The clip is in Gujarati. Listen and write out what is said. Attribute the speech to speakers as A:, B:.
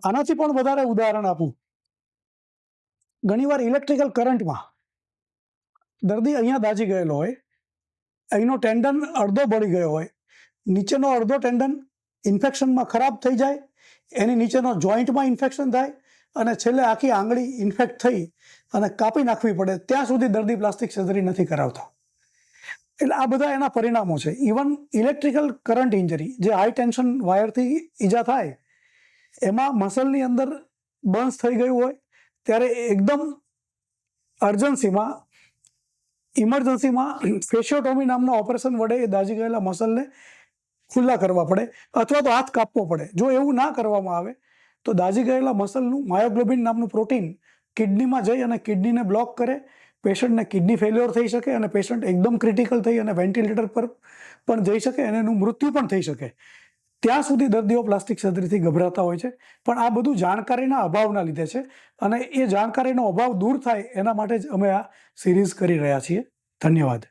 A: આનાથી પણ વધારે ઉદાહરણ આપું, ઘણીવાર ઇલેક્ટ્રિકલ કરંટમાં દર્દી અહીંયા દાઝી ગયેલો હોય, અહીંનો ટેન્ડન અડધો બળી ગયો હોય, નીચેનો અડધો ટેન્ડન ઇન્ફેક્શનમાં ખરાબ થઈ જાય, એની નીચેનો જોઈન્ટમાં ઇન્ફેક્શન થાય અને છેલ્લે આખી આંગળી ઇન્ફેક્ટ થઈ અને કાપી નાખવી પડે, ત્યાં સુધી દર્દી પ્લાસ્ટિક સર્જરી નથી કરાવતા. એટલે આ બધા એના પરિણામો છે. ઇવન ઇલેક્ટ્રિકલ કરંટ ઇન્જરી, જે હાઈ ટેન્શન વાયરથી ઈજા થાય, એમાં મસલની અંદર બર્ન્સ થઈ ગયું હોય ત્યારે એકદમ અર્જન્સીમાં, ઇમરજન્સીમાં ફેશિયોટોમી નામના ઓપરેશન વડે એ દાઝી ગયેલા મસલને ખુલ્લા કરવા પડે અથવા તો હાથ કાપવો પડે. જો એવું ના કરવામાં આવે તો દાઝી ગયેલા મસલનું માયોગ્લોબિન નામનું પ્રોટીન કિડનીમાં જઈ અને કિડનીને બ્લોક કરે, પેશન્ટને કિડની ફેલ્યોર થઈ શકે અને પેશન્ટ એકદમ ક્રિટિકલ થઈ અને વેન્ટિલેટર પર પણ જઈ શકે અને એનું મૃત્યુ પણ થઈ શકે. ત્યાં સુધી દર્દીઓ પ્લાસ્ટિક સર્જરીથી ગભરાતા હોય છે, પણ આ બધું જાણકારીના અભાવના લીધે છે અને એ જાણકારીનો અભાવ દૂર થાય એના માટે જ અમે આ સિરીઝ કરી રહ્યા છીએ. ધન્યવાદ.